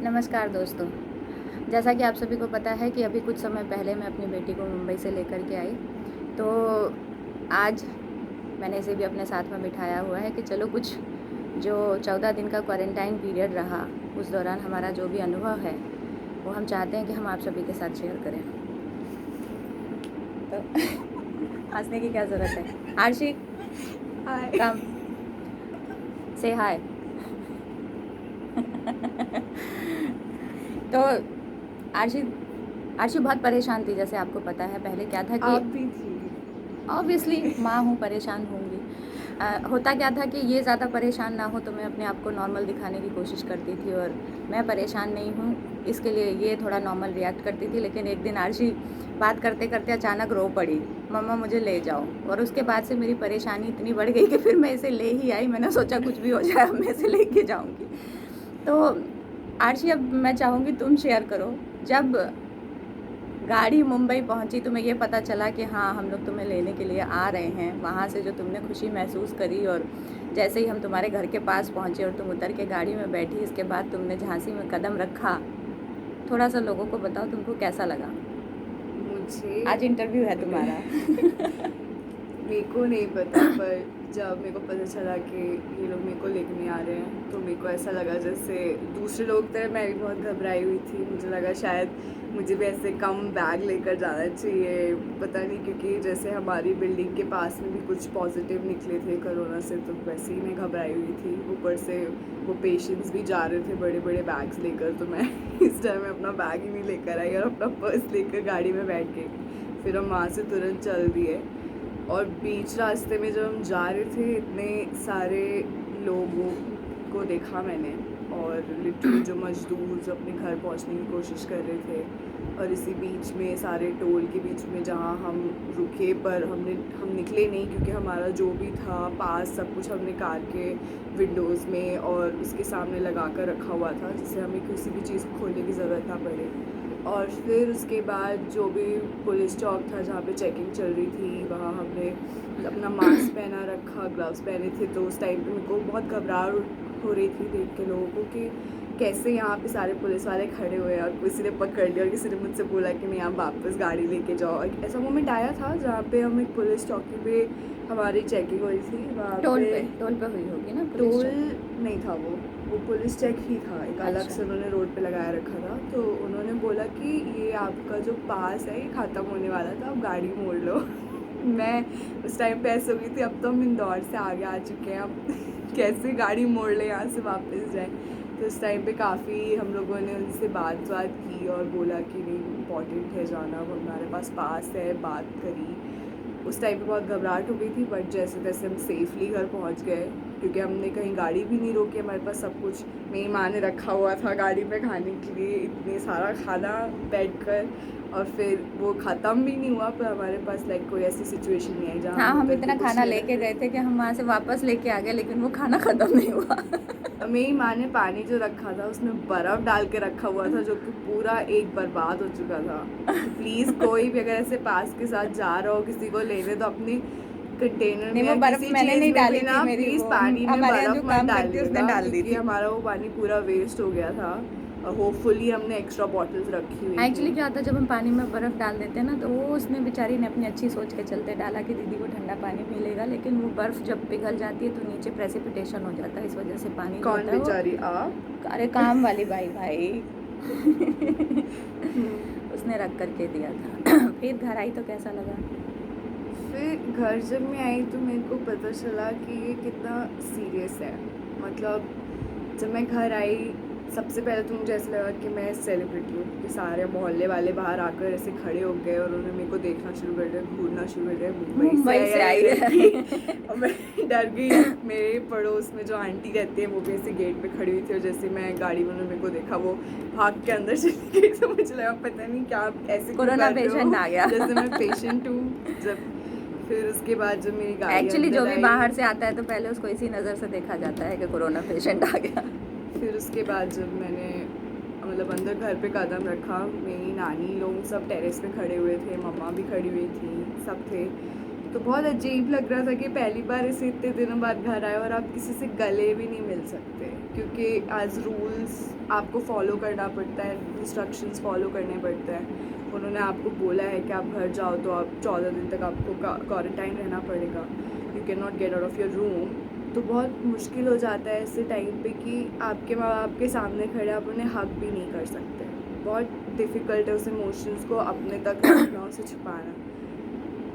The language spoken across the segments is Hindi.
नमस्कार दोस्तों। जैसा कि आप सभी को पता है कि अभी कुछ समय पहले मैं अपनी बेटी को मुंबई से लेकर के आई, तो आज मैंने इसे भी अपने साथ में बिठाया हुआ है कि चलो कुछ जो 14 दिन का क्वारंटाइन पीरियड रहा, उस दौरान हमारा जो भी अनुभव है वो हम चाहते हैं कि हम आप सभी के साथ शेयर करें। तो हंसने की क्या ज़रूरत है? आरशी, कम से हाय। तो आरशी बहुत परेशान थी, जैसे आपको पता है। पहले क्या था कि आप भी थी। ऑब्वियसली माँ हूँ, परेशान होंगी। होता क्या था कि ये ज़्यादा परेशान ना हो तो मैं अपने आप को नॉर्मल दिखाने की कोशिश करती थी, और मैं परेशान नहीं हूँ इसके लिए ये थोड़ा नॉर्मल रिएक्ट करती थी। लेकिन एक दिन आरशी बात करते करते अचानक रो पड़ी, मम्मा मुझे ले जाओ। और उसके बाद से मेरी परेशानी इतनी बढ़ गई कि फिर मैं इसे ले ही आई। मैंने सोचा कुछ भी हो जाए, अब मैं इसे लेके जाऊँगी। तो आरशी, अब मैं चाहूँगी तुम शेयर करो, जब गाड़ी मुंबई पहुंची तुम्हें ये पता चला कि हाँ हम लोग तुम्हें लेने के लिए आ रहे हैं, वहाँ से जो तुमने खुशी महसूस करी, और जैसे ही हम तुम्हारे घर के पास पहुँचे और तुम उतर के गाड़ी में बैठी, इसके बाद तुमने झांसी में कदम रखा, थोड़ा सा लोगों को बताओ तुमको कैसा लगा। मुझे आज इंटरव्यू है तुम्हारा। मेरे को नहीं पता, पर जब मेरे को पता चला कि ये लोग मेरे को लेने आ रहे हैं तो मेरे को ऐसा लगा जैसे दूसरे लोग तरह मैं भी बहुत घबराई हुई थी। मुझे लगा शायद मुझे भी ऐसे कम बैग लेकर जाना चाहिए, पता नहीं, क्योंकि जैसे हमारी बिल्डिंग के पास में भी कुछ पॉजिटिव निकले थे कोरोना से, तो वैसे ही मैं घबराई हुई थी। ऊपर से वो पेशेंट्स भी जा रहे थे बड़े बड़े बैग्स लेकर, तो मैं इस टाइम में अपना बैग ही नहीं लेकर आई और अपना पर्स लेकर गाड़ी में बैठ गई। फिर हम वहाँ से तुरंत चल दिए, और बीच रास्ते में जब हम जा रहे थे इतने सारे लोगों को देखा मैंने, और लिटरली जो मजदूर जो अपने घर पहुंचने की कोशिश कर रहे थे, और इसी बीच में सारे टोल के बीच में जहां हम रुके, पर हम निकले नहीं क्योंकि हमारा जो भी था पास सब कुछ हमने कार के विंडोज़ में और उसके सामने लगा कर रखा हुआ था, जिससे हमें किसी भी चीज़ को खोलने की ज़रूरत ना पड़े। और फिर उसके बाद जो भी पुलिस चौक था जहाँ पे चेकिंग चल रही थी, वहाँ हमने अपना मास्क पहना रखा, ग्लव्स पहने थे। तो उस टाइम पे मेरे को बहुत घबराहट हो रही थी देख के लोगों को कि कैसे यहाँ पे सारे पुलिस वाले खड़े हुए हैं और किसी ने पकड़ लिया और किसी ने मुझसे बोला कि नहीं आप वापस गाड़ी लेके जाओ। और ऐसा मोमेंट आया था जहाँ पे हम एक पुलिस चौकी पे हमारी चेकिंग हुई थी, वहाँ टोल पे पे हुई होगी ना पुलिस टोल चेक? नहीं था, वो पुलिस चेक ही था, एक अलग अच्छा। से उन्होंने रोड पे लगाया रखा था। तो उन्होंने बोला कि ये आपका जो पास है ये ख़त्म होने वाला था, अब गाड़ी मोड़ लो। मैं उस टाइम पे ऐसे हो गई थी, अब तो हम इंदौर से आगे आ चुके हैं, अब कैसे गाड़ी मोड़ ले यहाँ से वापस जाए। तो उस टाइम पे काफ़ी हम लोगों ने उनसे बात की और बोला कि नहीं इम्पॉर्टेंट है जाना, अब हमारे पास है, बात करी। उस टाइम पे बहुत घबराहट हो गई थी, बट जैसे तैसे हम सेफली घर पहुंच गए, क्योंकि हमने कहीं गाड़ी भी नहीं रोकी। हमारे पास सब कुछ मेरी माँ ने रखा हुआ था गाड़ी में खाने के लिए, इतने सारा खाना बैठकर, और फिर वो ख़त्म भी नहीं हुआ। पर हमारे पास लाइक कोई ऐसी सिचुएशन नहीं आई जहाँ हाँ, हम हम उतर के इतना कुछ खाना ले लेके रहे। गए थे कि हम वहाँ से वापस लेके आ गए, लेकिन वो खाना ख़त्म नहीं हुआ। मेरी माँ ने पानी जो रखा था उसमें बर्फ़ डाल के रखा हुआ था, जो कि पूरा एक बर्बाद हो चुका था। तो प्लीज़ कोई भी अगर ऐसे पास के साथ जा रहा हो किसी को लेने, तो अपनी कंटेनर नहीं, में वो या बर्फ़ किसी मैंने चीज़ नहीं में भी डाली थी, ना मेरी प्लीज़ वो पानी में हमारे यहाँ जो बर्फ़ मत काम करती है उसने डालिएगा, डाल दी क्योंकि थी। हमारा वो पानी पूरा वेस्ट हो गया था। और होपफुली हमने एक्स्ट्रा बॉटल्स रखी हुई थी। एक्चुअली क्या होता है, जब हम पानी में बर्फ़ डाल देते हैं ना, तो वो उसने बेचारी ने अपनी अच्छी सोच के चलते डाला कि दीदी को ठंडा पानी मिलेगा, लेकिन वो बर्फ़ जब पिघल जाती है तो नीचे प्रेसिपिटेशन हो जाता है, इस वजह से पानी जो कौन होता है वो। बेचारी आप? अरे काम वाली भाई हम्म। उसने रख करके दिया था। फिर घर आई तो कैसा लगा? फिर घर जब मैं आई तो मेरे को पता चला कि ये कितना सीरियस है। मतलब जब मैं घर आई सबसे पहले तो मुझे ऐसा लगा कि मैं सेलिब्रिटी हूँ, कि सारे मोहल्ले वाले बाहर आकर ऐसे खड़े हो गए और उन्होंने मेरे को देखना शुरू कर दिया, घूरना शुरू कर दिया, मुंबई से आई है। लड़की। और मैं डर गई। मेरे पड़ोस में जो आंटी रहती है वो भी ऐसे गेट पे खड़ी हुई थी, और जैसे मैं गाड़ी में उन्होंने मेरे को देखा वो भाग के अंदर चली गई। तो मुझे लगा पता नहीं क्या ऐसे क्यों कोरोना कर रहे पेशेंट आ हो, गया। जैसे मैं पेशेंट हूँ। जब फिर उसके बाद जब मेरी गाड़ी एक्चुअली जो अंदर भी आई, बाहर से आता है तो पहले उसको इसी नज़र से देखा जाता है कि कोरोना पेशेंट आ गया। फिर उसके बाद जब मैंने मतलब अंदर घर पे कदम रखा, मेरी नानी लोग सब टेरेस पे खड़े हुए थे, मम्मा भी खड़ी हुई थी, सब थे। तो बहुत अजीब लग रहा था कि पहली बार ऐसे इतने दिनों बाद घर आए और आप किसी से गले भी नहीं मिल सकते, क्योंकि एज रूल्स आपको फॉलो करना पड़ता है, इंस्ट्रक्शंस फॉलो करने पड़ते हैं। उन्होंने आपको बोला है कि आप घर जाओ तो आप 14 दिन तक आपको क्वारंटाइन रहना पड़ेगा, you can not get out of your room. तो बहुत मुश्किल हो जाता है ऐसे टाइम पे कि आपके माँ बाप के सामने खड़े आप उन्हें हक भी नहीं कर सकते। बहुत डिफ़िकल्ट है उस इमोशंस को अपने तक रखना, उसे छुपाना।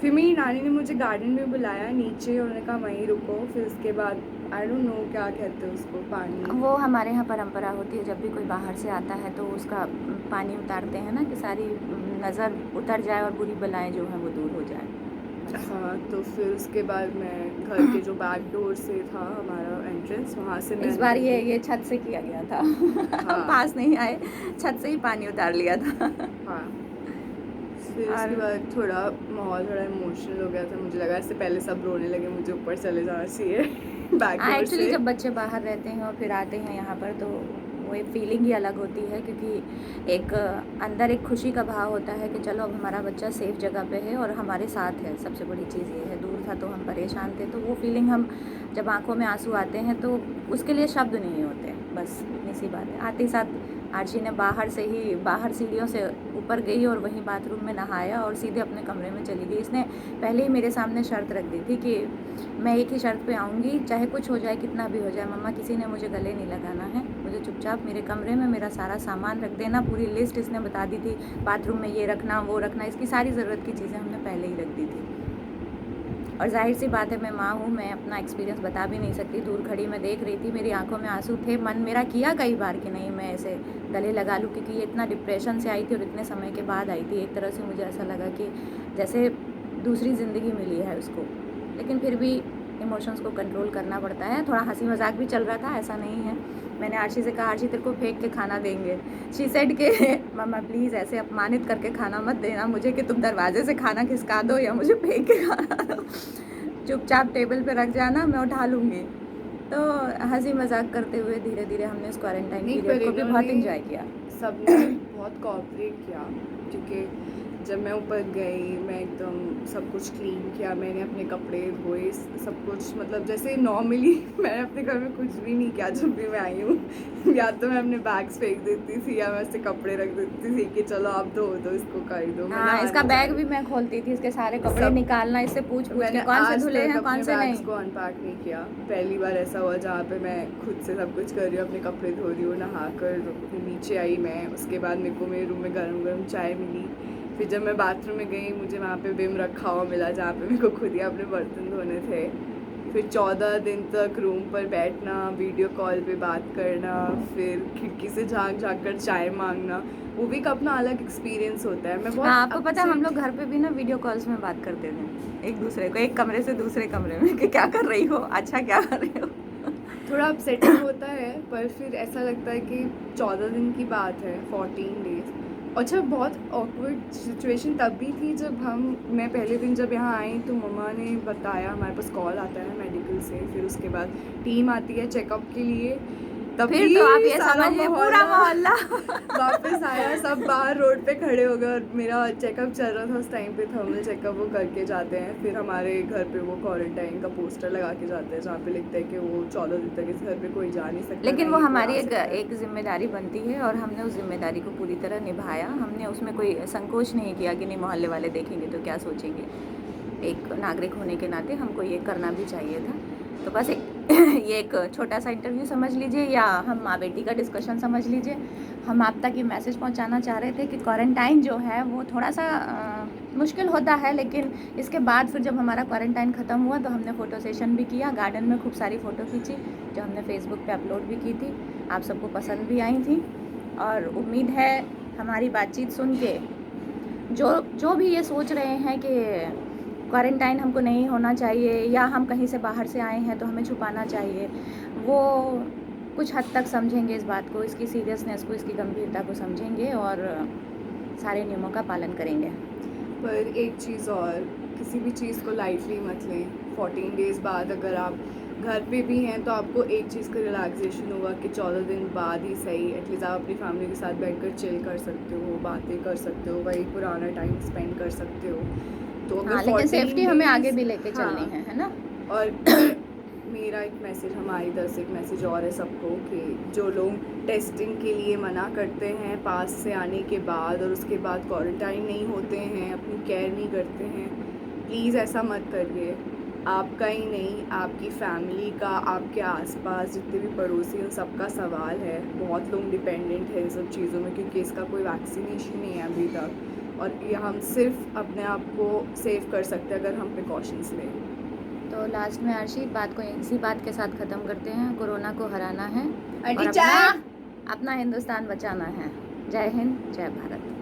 फिर मेरी नानी ने मुझे गार्डन में बुलाया नीचे, उन्होंने कहा वहीं रुको। फिर उसके बाद आई डोंट नो क्या कहते हैं उसको, पानी, वो हमारे यहाँ परंपरा होती है, जब भी कोई बाहर से आता है तो उसका पानी उतारते हैं ना, कि सारी नज़र उतर जाए और बुरी बलाएं जो हैं वो दूर हो जाए। हाँ। तो फिर उसके बाद मैं घर के जो बैक डोर से था हमारा एंट्रेंस, वहाँ से मैं इस बार ये छत से किया गया था। हाँ। पास नहीं आए, छत से ही पानी उतार लिया था। हाँ। फिर उसके बाद थोड़ा माहौल थोड़ा इमोशनल हो गया था, मुझे लगा इससे पहले सब रोने लगे, मुझे ऊपर चले जाना चाहिए बैक डोर एक्चुअली से। जब बच्चे बाहर रहते हैं और फिर आते हैं यहाँ पर तो वो एक फीलिंग ही अलग होती है, क्योंकि एक अंदर एक खुशी का भाव होता है कि चलो अब हमारा बच्चा सेफ जगह पे है और हमारे साथ है। सबसे बड़ी चीज़ ये है, दूर था तो हम परेशान थे, तो वो फीलिंग हम जब आंखों में आंसू आते हैं तो उसके लिए शब्द नहीं होते। बस इतनी सी बात है। आते ही साथ आर्ची ने बाहर सीढ़ियों से ऊपर गई और वहीं बाथरूम में नहाया और सीधे अपने कमरे में चली गई। इसने पहले ही मेरे सामने शर्त रख दी थी कि मैं एक ही शर्त पे आऊँगी, चाहे कुछ हो जाए, कितना भी हो जाए, मम्मा किसी ने मुझे गले नहीं लगाना है, मुझे चुपचाप मेरे कमरे में मेरा सारा सामान रख देना। पूरी लिस्ट इसने बता दी थी, बाथरूम में ये रखना, वो रखना, इसकी सारी ज़रूरत की चीज़ें हमने पहले ही रख दी थी। और जाहिर सी बात है, मैं माँ हूँ, मैं अपना एक्सपीरियंस बता भी नहीं सकती। दूर खड़ी मैं देख रही थी, मेरी आंखों में आंसू थे, मन मेरा किया कई बार कि नहीं मैं ऐसे गले लगा लूँ, क्योंकि ये इतना डिप्रेशन से आई थी और इतने समय के बाद आई थी। एक तरह से मुझे ऐसा लगा कि जैसे दूसरी ज़िंदगी मिली है उसको, लेकिन फिर भी इमोशंस को कंट्रोल करना पड़ता है। थोड़ा हंसी मजाक भी चल रहा था, ऐसा नहीं है। मैंने आर्ची से कहा, आर्ची तेरे को फेंक के खाना देंगे। शी सेड के मम्मा प्लीज़ ऐसे अपमानित करके खाना मत देना मुझे कि तुम दरवाजे से खाना खिसका दो या मुझे फेंक के खाना दो, चुपचाप टेबल पे रख जाना, मैं उठा लूँगी। तो हंसी मजाक करते हुए धीरे धीरे हमने इस क्वारंटाइन पीरियड को भी बहुत इंजॉय किया। सबने बहुत कोऑपरेट किया, क्योंकि जब मैं ऊपर गई मैं एकदम सब कुछ क्लीन किया, मैंने अपने कपड़े धोए, सब कुछ मतलब जैसे नॉर्मली मैंने अपने घर में कुछ भी नहीं किया जब भी मैं आई हूँ। या तो मैं अपने बैग्स फेंक देती थी या मैं उससे कपड़े रख देती थी कि चलो आप धो दो इसको, कर दो। हाँ, इसका बैग भी मैं खोलती थी, इसके सारे कपड़े निकालना, इससे पूछ के कौन से धुले हैं कौन से नहीं। को अनपैक नहीं किया। पहली बार ऐसा हुआ जहाँ पे मैं खुद से सब कुछ कर रही हूँ, अपने कपड़े धो रही हूँ, नहा कर फिर नीचे आई मैं। उसके बाद मेरे को मेरे रूम में गर्म चाय मिली। फिर जब मैं बाथरूम में गई मुझे वहाँ पे विम रखा हुआ मिला, जहाँ पे मेरे को खुद ही अपने बर्तन धोने थे। फिर 14 दिन तक रूम पर बैठना, वीडियो कॉल पे बात करना, फिर खिड़की से झांक कर चाय मांगना, वो भी एक अपना अलग एक्सपीरियंस होता है। मैं बहुत आपको पता है हम लोग घर पे भी ना वीडियो कॉल्स में बात करते थे एक दूसरे को, एक कमरे से दूसरे कमरे में, कि क्या कर रही हो, अच्छा क्या कर रही हो। थोड़ा अपसेटिंग होता है, पर फिर ऐसा लगता है कि 14 दिन की बात है, 14 डेज। अच्छा, बहुत ऑकवर्ड सिचुएशन तब भी थी जब मैं पहले दिन जब यहाँ आई तो मम्मा ने बताया, हमारे पास कॉल आता है मेडिकल से, फिर उसके बाद टीम आती है चेकअप के लिए। तब फिर भी तो आप ये सारा समझिए पूरा मोहल्ला वापस आया, सब बाहर रोड पे खड़े हो गए और मेरा चेकअप चल रहा था उस टाइम पे, थर्मल चेकअप वो करके जाते हैं। फिर हमारे घर पे वो क्वारंटाइन का पोस्टर लगा के जाते हैं जहाँ पे लिखता है कि वो 14 दिन तक इस घर पे कोई जा नहीं सकता। लेकिन वो हमारी एक जिम्मेदारी बनती है और हमने उस जिम्मेदारी को पूरी तरह निभाया। हमने उसमें कोई संकोच नहीं किया कि नहीं मोहल्ले वाले देखेंगे तो क्या सोचेंगे। एक नागरिक होने के नाते हमको ये करना भी चाहिए था। तो बस ये एक छोटा सा इंटरव्यू समझ लीजिए या हम माँ बेटी का डिस्कशन समझ लीजिए। हम आप तक ये मैसेज पहुंचाना चाह रहे थे कि क्वारंटाइन जो है वो थोड़ा सा मुश्किल होता है, लेकिन इसके बाद फिर जब हमारा क्वारंटाइन ख़त्म हुआ तो हमने फ़ोटो सेशन भी किया, गार्डन में खूब सारी फ़ोटो खींची जो हमने फेसबुक पे अपलोड भी की थी, आप सबको पसंद भी आई थी। और उम्मीद है हमारी बातचीत सुन के जो भी ये सोच रहे हैं कि क्वारंटाइन हमको नहीं होना चाहिए या हम कहीं से बाहर से आए हैं तो हमें छुपाना चाहिए, वो कुछ हद तक समझेंगे इस बात को, इसकी सीरियसनेस को, इसकी गंभीरता को समझेंगे और सारे नियमों का पालन करेंगे। पर एक चीज़ और, किसी भी चीज़ को लाइटली मत लें। 14 डेज़ बाद अगर आप घर पे भी हैं तो आपको एक चीज़ का रिलैक्सेशन होगा कि 14 दिन बाद ही सही एटलीस्ट आप अपनी फैमिली के साथ बैठकर चिल कर सकते हो, बातें कर सकते हो, वही पुराना टाइम स्पेंड कर सकते हो। तो अगर हाँ, लेकिन 14 सेफ्टी हमें आगे days- भी लेके चलनी हाँ, है ना? और मेरा एक मैसेज, हमारी तरफ से एक मैसेज और है सबको कि जो लोग टेस्टिंग के लिए मना करते हैं पास से आने के बाद और उसके बाद क्वारंटाइन नहीं होते हैं, अपनी केयर नहीं करते हैं, प्लीज़ ऐसा मत करिए। आपका ही नहीं, आपकी फैमिली का, आपके आसपास जितने भी पड़ोसी हैं, उन सबका सवाल है। बहुत लोग डिपेंडेंट है इन सब चीज़ों में, क्योंकि इसका कोई वैक्सीनेशन नहीं है अभी तक, और ये हम सिर्फ अपने आप को सेव कर सकते हैं अगर हम प्रिकॉशंस लें। तो लास्ट में आरशी बात को इसी बात के साथ ख़त्म करते हैं। कोरोना को हराना है आंटी और चाय। अपना हिंदुस्तान बचाना है। जय हिंद, जय भारत।